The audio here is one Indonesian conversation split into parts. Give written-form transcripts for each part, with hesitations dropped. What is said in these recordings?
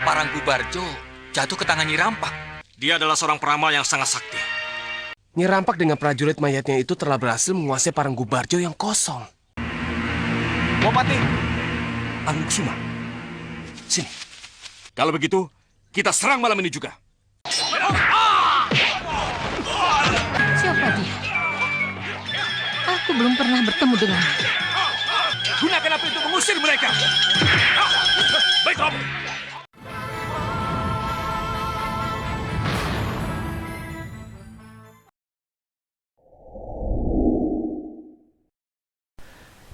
Paranggu Barjo jatuh ke tangan Nyi Rampak. Dia adalah seorang peramal yang sangat sakti. Nyi Rampak dengan prajurit mayatnya itu telah berhasil menguasai Paranggu Barjo yang kosong. Bupati, Anggung Suma, sini. kalau begitu, kita serang malam ini juga. Siapa dia? Aku belum pernah bertemu dengannya. Gunakan api untuk mengusir mereka. Baiklah.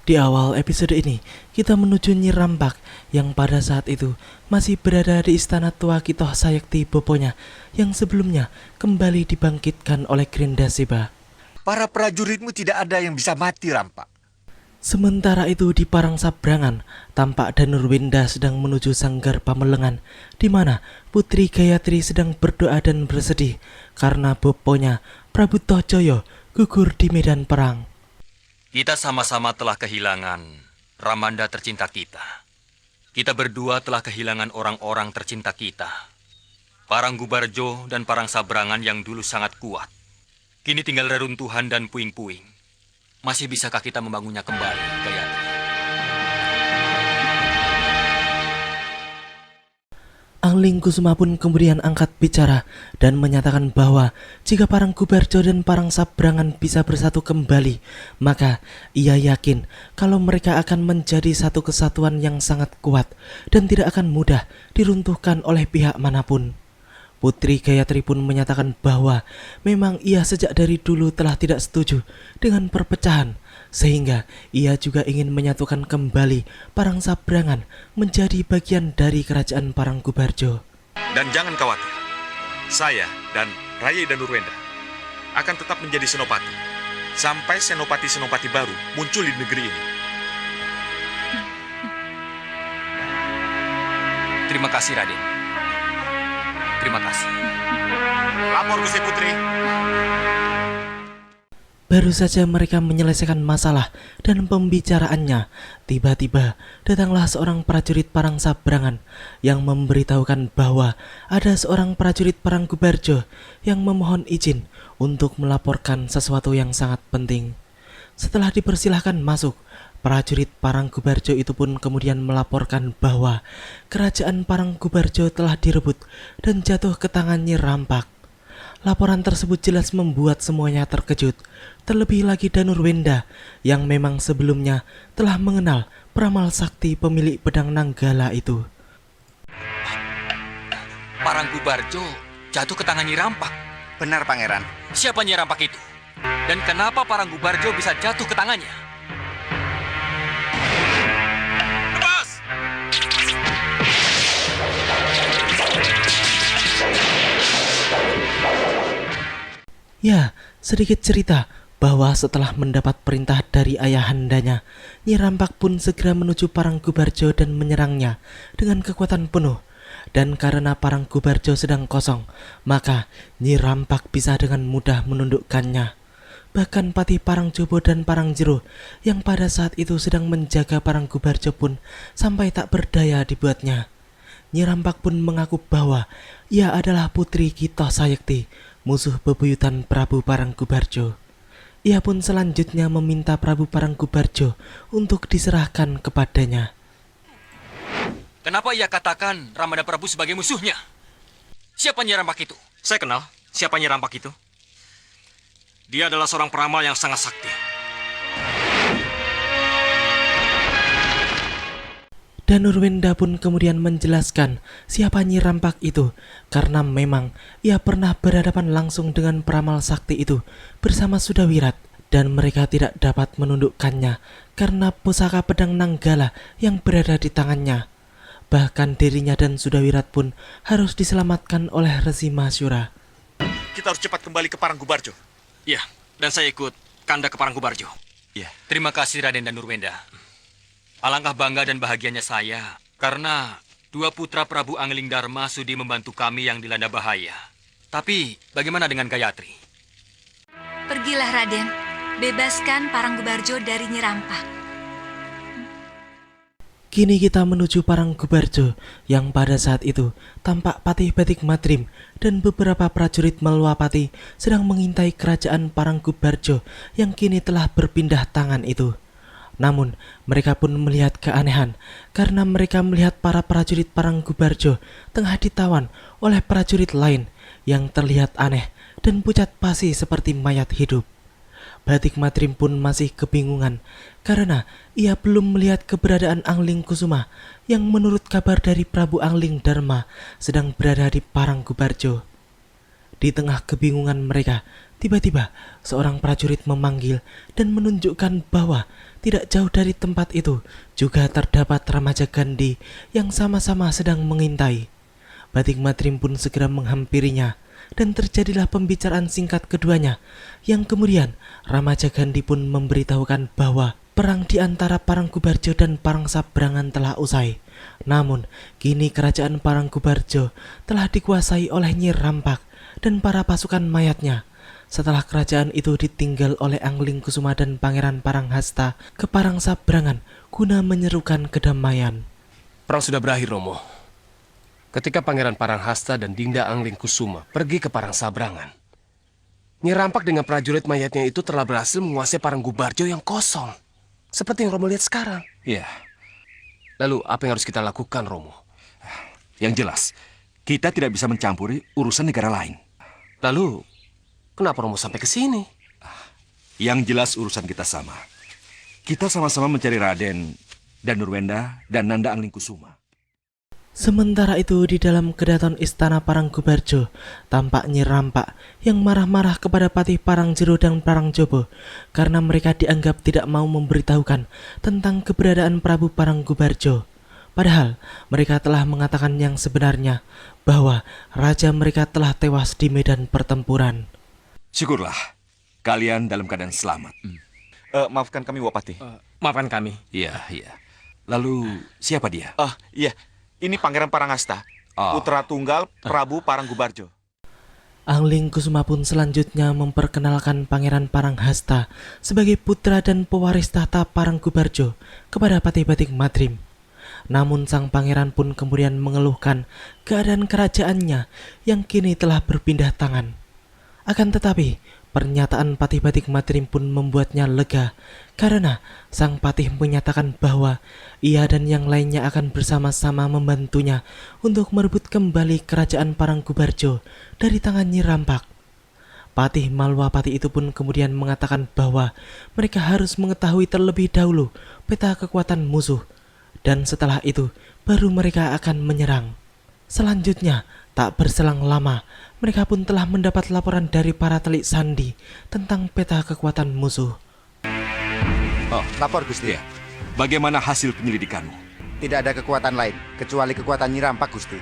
Di awal episode ini, kita menuju Nyi Rampak yang pada saat itu masih berada di istana tua Kitoh Sayekti Boponya yang sebelumnya kembali dibangkitkan oleh Grendaseba. Para prajuritmu tidak ada yang bisa mati, Rampak. Sementara itu di Parang Sabrangan, tampak Danurwenda sedang menuju Sanggar Pamelengan, di mana Putri Gayatri sedang berdoa dan bersedih karena Boponya Prabu Tohjoyo gugur di medan perang. Kita sama-sama telah kehilangan Ramanda tercinta kita. Kita berdua telah kehilangan orang-orang tercinta kita. Paranggu Barjo dan Parang Sabrangan yang dulu sangat kuat. Kini tinggal reruntuhan dan puing-puing. Masih bisakah kita membangunnya kembali, Gayatri? Angling Kusuma pun kemudian angkat bicara dan menyatakan bahwa jika Paranggu Barjo dan Parang Sabrangan bisa bersatu kembali, maka ia yakin kalau mereka akan menjadi satu kesatuan yang sangat kuat dan tidak akan mudah diruntuhkan oleh pihak manapun. Putri Gayatri pun menyatakan bahwa memang ia sejak dari dulu telah tidak setuju dengan perpecahan, sehingga ia juga ingin menyatukan kembali Parang Sabrangan menjadi bagian dari kerajaan Paranggu Barjo. Dan jangan khawatir, saya dan Rai Danurwenda akan tetap menjadi senopati sampai senopati-senopati baru muncul di negeri ini. Terima kasih, Raden. Terima kasih. Lapor Gusti Putri. Baru saja mereka menyelesaikan masalah dan pembicaraannya, tiba-tiba datanglah seorang prajurit Parang Sabrangan yang memberitahukan bahwa ada seorang prajurit Paranggu Barjo yang memohon izin untuk melaporkan sesuatu yang sangat penting. Setelah dipersilahkan masuk, prajurit Paranggu Barjo itu pun kemudian melaporkan bahwa kerajaan Paranggu Barjo telah direbut dan jatuh ke tangan Nyi Rampak. Laporan tersebut jelas membuat semuanya terkejut, terlebih lagi Danurwenda yang memang sebelumnya telah mengenal peramal sakti pemilik pedang Nanggala itu. Paranggu Barjo jatuh ke tangan Nyi Rampak. Benar, Pangeran. Siapa Nyi Rampak itu? Dan kenapa Paranggu Barjo bisa jatuh ke tangannya? Lepas! Ya, sedikit cerita bahwa setelah mendapat perintah dari ayahandanya, Nyi Rampak pun segera menuju Paranggu Barjo dan menyerangnya dengan kekuatan penuh. Dan karena Paranggu Barjo sedang kosong, maka Nyi Rampak bisa dengan mudah menundukkannya. Bahkan Patih Parangjobo dan Parangjero yang pada saat itu sedang menjaga Paranggu Barjo pun sampai tak berdaya dibuatnya. Nyi Rampak pun mengaku bahwa ia adalah putri Kitoh Sayekti, musuh bebuyutan Prabu Paranggu Barjo. Ia pun selanjutnya meminta Prabu Paranggu Barjo untuk diserahkan kepadanya. Kenapa ia katakan Ramanda Prabu sebagai musuhnya? Siapa Nyi Rampak itu? Saya kenal siapa Nyi Rampak itu. Dia adalah seorang peramal yang sangat sakti. Danurwenda pun kemudian menjelaskan siapa Nyi Rampak itu karena memang ia pernah berhadapan langsung dengan peramal sakti itu bersama Sudawirat dan mereka tidak dapat menundukkannya karena pusaka pedang Nanggala yang berada di tangannya. Bahkan dirinya dan Sudawirat pun harus diselamatkan oleh Resi Masyura. Kita harus cepat kembali ke Paranggu Barjo. Iya, dan saya ikut Kanda ke Paranggu Barjo. Ya, terima kasih Raden Danurwenda. Alangkah bangga dan bahagianya saya karena dua putra Prabu Angling Dharma sudi membantu kami yang dilanda bahaya. Tapi bagaimana dengan Gayatri? Pergilah Raden, bebaskan Paranggu Barjo dari Nyi Rampak. Kini kita menuju Paranggubarjo yang pada saat itu tampak Patih Batik Madrim dan beberapa prajurit Malwapati sedang mengintai kerajaan Paranggubarjo yang kini telah berpindah tangan itu. Namun mereka pun melihat keanehan karena mereka melihat para prajurit Paranggubarjo tengah ditawan oleh prajurit lain yang terlihat aneh dan pucat pasi seperti mayat hidup. Batik Madrim pun masih kebingungan karena ia belum melihat keberadaan Angling Kusuma yang menurut kabar dari Prabu Angling Dharma sedang berada di Paranggubarjo. Di tengah kebingungan mereka, tiba-tiba seorang prajurit memanggil dan menunjukkan bahwa tidak jauh dari tempat itu juga terdapat remaja Gandhi yang sama-sama sedang mengintai. Batik Madrim pun segera menghampirinya dan terjadilah pembicaraan singkat keduanya yang kemudian remaja Gandhi pun memberitahukan bahwa perang di antara Paranggubarjo dan Parangsabrangan telah usai. Namun kini kerajaan Paranggubarjo telah dikuasai oleh Nyi Rampak dan para pasukan mayatnya. Setelah kerajaan itu ditinggal oleh Angling Kusuma dan Pangeran Paranghasta ke Parangsabrangan guna menyerukan kedamaian. Perang sudah berakhir, Romo. Ketika Pangeran Paranghasta dan Dinda Angling Kusuma pergi ke Parangsabrangan, Nyi Rampak dengan prajurit mayatnya itu telah berhasil menguasai Paranggubarjo yang kosong. Seperti yang Romo lihat sekarang. Iya, Lalu apa yang harus kita lakukan, Romo? yang jelas, kita tidak bisa mencampuri urusan negara lain. Lalu, kenapa Romo sampai ke sini? Yang jelas urusan kita sama. Kita sama-sama mencari Raden dan Nurwenda dan Nanda Angling Kusuma. Sementara itu di dalam kedaton istana Paranggubarjo, tampak Nyi Rampak yang marah-marah kepada Patih Parangjero dan Parangjobo karena mereka dianggap tidak mau memberitahukan tentang keberadaan Prabu Paranggubarjo. Padahal mereka telah mengatakan yang sebenarnya bahwa raja mereka telah tewas di medan pertempuran. Syukurlah, kalian dalam keadaan selamat. Maafkan kami, Wapati. Maafkan kami. Iya, iya. Lalu, siapa dia? Iya, ini Pangeran Paranghasta, putra tunggal Prabu Paranggubarjo. Angling Kusuma pun selanjutnya memperkenalkan Pangeran Paranghasta sebagai putra dan pewaris tahta Paranggubarjo kepada Patih Batik Madrim. Namun sang pangeran pun kemudian mengeluhkan keadaan kerajaannya yang kini telah berpindah tangan. Akan tetapi, pernyataan Patih Batik Madrim pun membuatnya lega karena sang patih menyatakan bahwa ia dan yang lainnya akan bersama-sama membantunya untuk merebut kembali kerajaan Paranggubarjo dari tangan Nyi Rampak. Patih Malwapati itu pun kemudian mengatakan bahwa mereka harus mengetahui terlebih dahulu peta kekuatan musuh dan setelah itu baru mereka akan menyerang. Selanjutnya, tak berselang lama, mereka pun telah mendapat laporan dari para telik sandi tentang peta kekuatan musuh. Lapor, Gusti. Iya. Bagaimana hasil penyelidikanmu? Tidak ada kekuatan lain, kecuali kekuatan Nyi Rampak, Gusti.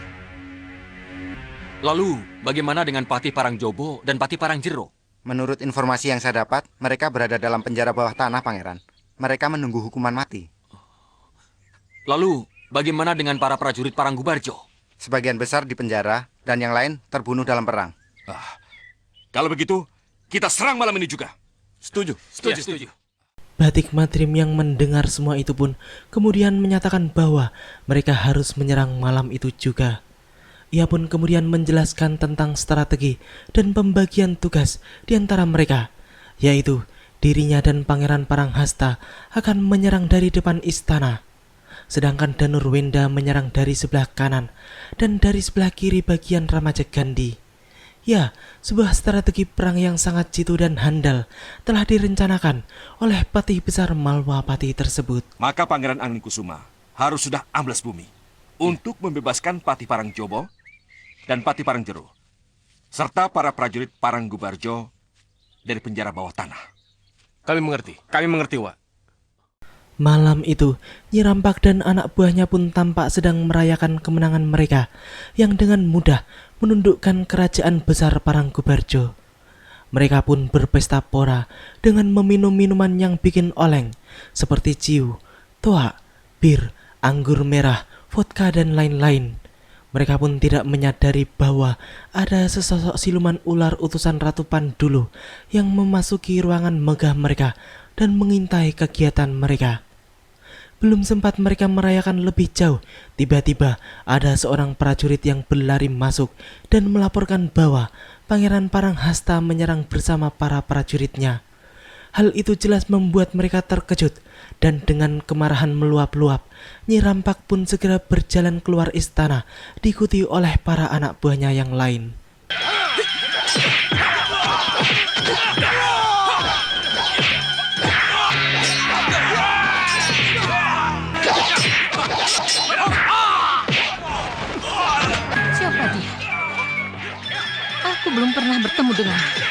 Lalu, bagaimana dengan Patih Parangjobo dan Patih Parangjero? Menurut informasi yang saya dapat, mereka berada dalam penjara bawah tanah, Pangeran. Mereka menunggu hukuman mati. Lalu, bagaimana dengan para prajurit Paranggubarjo? Sebagian besar di penjara, dan yang lain terbunuh dalam perang. Kalau begitu, kita serang malam ini juga. Setuju. Setuju. Batik Madrim yang mendengar semua itu pun kemudian menyatakan bahwa mereka harus menyerang malam itu juga. Ia pun kemudian menjelaskan tentang strategi dan pembagian tugas di antara mereka, yaitu dirinya dan Pangeran Paranghasta akan menyerang dari depan istana, sedangkan Danurwenda menyerang dari sebelah kanan dan dari sebelah kiri bagian remaja Gandhi. Ya, sebuah strategi perang yang sangat jitu dan handal telah direncanakan oleh patih besar Malwapati tersebut. Maka Pangeran Angling Kusuma harus sudah amblas bumi untuk membebaskan Patih Parangjobo dan Patih Parangjero, serta para prajurit Paranggubarjo dari penjara bawah tanah. Kami mengerti, Wak. Malam itu, Nyi Rampak dan anak buahnya pun tampak sedang merayakan kemenangan mereka yang dengan mudah menundukkan kerajaan besar Paranggubarjo. Mereka pun berpesta pora dengan meminum minuman yang bikin oleng seperti ciu, toa, bir, anggur merah, vodka dan lain-lain. Mereka pun tidak menyadari bahwa ada sesosok siluman ular utusan Ratu Pandulu yang memasuki ruangan megah mereka dan mengintai kegiatan mereka. Belum sempat mereka merayakan lebih jauh, tiba-tiba ada seorang prajurit yang berlari masuk dan melaporkan bahwa Pangeran Paranghasta menyerang bersama para prajuritnya. Hal itu jelas membuat mereka terkejut, dan dengan kemarahan meluap-luap, Nyi Rampak pun segera berjalan keluar istana, diikuti oleh para anak buahnya yang lain. Siapa dia? Aku belum pernah bertemu dengannya.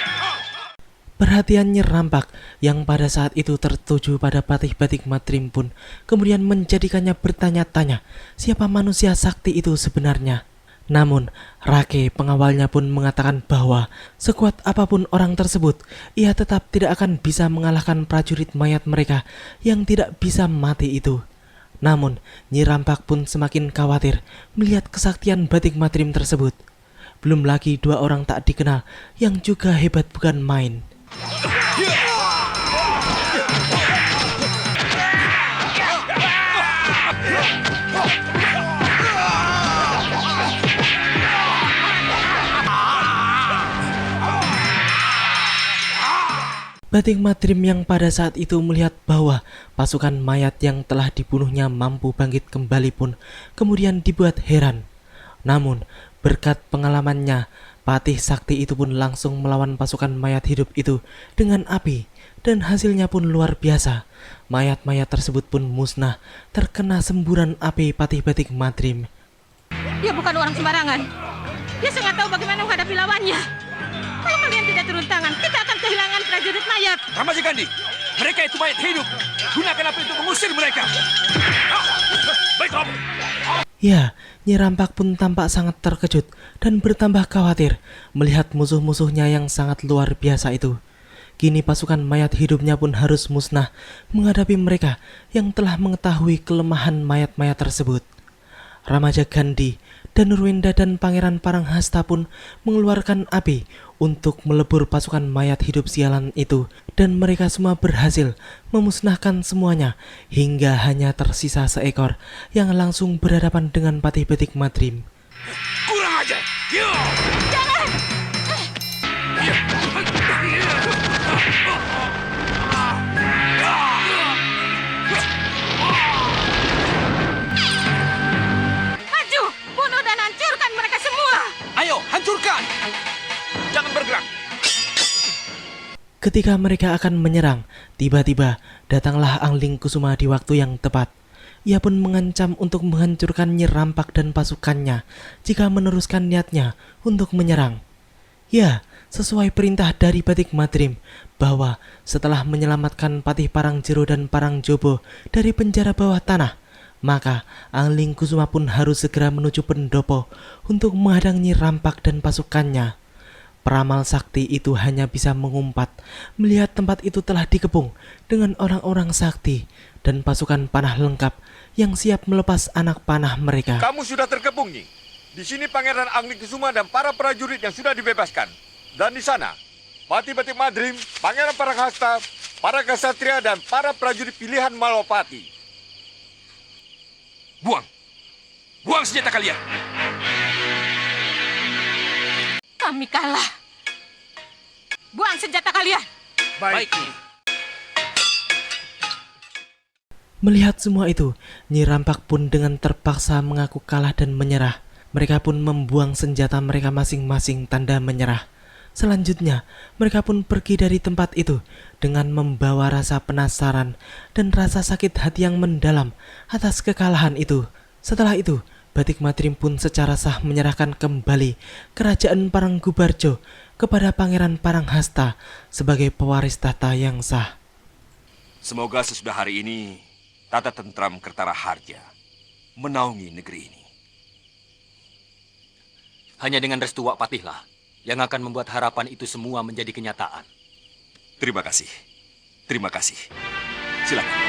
Perhatian Nyi Rampak yang pada saat itu tertuju pada Patih Batik Madrim pun kemudian menjadikannya bertanya-tanya siapa manusia sakti itu sebenarnya. Namun, Rake pengawalnya pun mengatakan bahwa sekuat apapun orang tersebut, ia tetap tidak akan bisa mengalahkan prajurit mayat mereka yang tidak bisa mati itu. Namun, Nyi Rampak pun semakin khawatir melihat kesaktian Batik Madrim tersebut. Belum lagi dua orang tak dikenal yang juga hebat bukan main. Batik Madrim yang pada saat itu melihat bahwa pasukan mayat yang telah dibunuhnya mampu bangkit kembali pun kemudian dibuat heran. Namun, berkat pengalamannya, Patih Sakti itu pun langsung melawan pasukan mayat hidup itu dengan api, dan hasilnya pun luar biasa. Mayat-mayat tersebut pun musnah, terkena semburan api Patih Batik Madrim. Dia bukan orang sembarangan. Dia sangat tahu bagaimana menghadapi lawannya. Kalau kalian tidak turun tangan, kita akan kehilangan prajurit mayat. Ramajikandi, mereka itu mayat hidup. Gunakan api untuk mengusir mereka. Baiklah. Ya, Nyi Rampak pun tampak sangat terkejut dan bertambah khawatir melihat musuh-musuhnya yang sangat luar biasa itu. Kini pasukan mayat hidupnya pun harus musnah menghadapi mereka yang telah mengetahui kelemahan mayat-mayat tersebut. Ramajagandhi, Danurwenda dan Pangeran Paranghasta pun mengeluarkan api untuk melebur pasukan mayat hidup sialan itu, dan mereka semua berhasil memusnahkan semuanya hingga hanya tersisa seekor yang langsung berhadapan dengan Patih Batik Madrim. Kurang aja. Maju, bunuh dan hancurkan mereka semua. Ayo, hancurkan. Jangan bergerak. Ketika mereka akan menyerang, tiba-tiba datanglah Angling Kusuma di waktu yang tepat. Ia pun mengancam untuk menghancurkan Nyi Rampak dan pasukannya jika meneruskan niatnya untuk menyerang. Ya, sesuai perintah dari Batik Madrim bahwa setelah menyelamatkan Patih Parangjero dan Parangjobo dari penjara bawah tanah, maka Angling Kusuma pun harus segera menuju pendopo untuk menghadang Nyi Rampak dan pasukannya. Peramal sakti itu hanya bisa mengumpat melihat tempat itu telah dikepung dengan orang-orang sakti dan pasukan panah lengkap yang siap melepas anak panah mereka. Kamu sudah terkepung, Nyi. Di sini Pangeran Angling Kusuma dan para prajurit yang sudah dibebaskan. Dan di sana, Patih Batik Madrim, Pangeran Paranghasta, para kesatria dan para prajurit pilihan Malopati. Buang. Buang senjata kalian. Kami kalah. Buang senjata kalian. Baik. Melihat semua itu, Nyi Rampak pun dengan terpaksa mengaku kalah dan menyerah. Mereka pun membuang senjata mereka masing-masing tanda menyerah. Selanjutnya, mereka pun pergi dari tempat itu dengan membawa rasa penasaran dan rasa sakit hati yang mendalam atas kekalahan itu. Setelah itu, Batik Madrim pun secara sah menyerahkan kembali kerajaan Paranggubarjo kepada Pangeran Paranghasta sebagai pewaris tahta yang sah. Semoga sesudah hari ini tata tentram Kertaraharja menaungi negeri ini. Hanya dengan restu Wak Patihlah yang akan membuat harapan itu semua menjadi kenyataan. Terima kasih. Terima kasih. Silakan.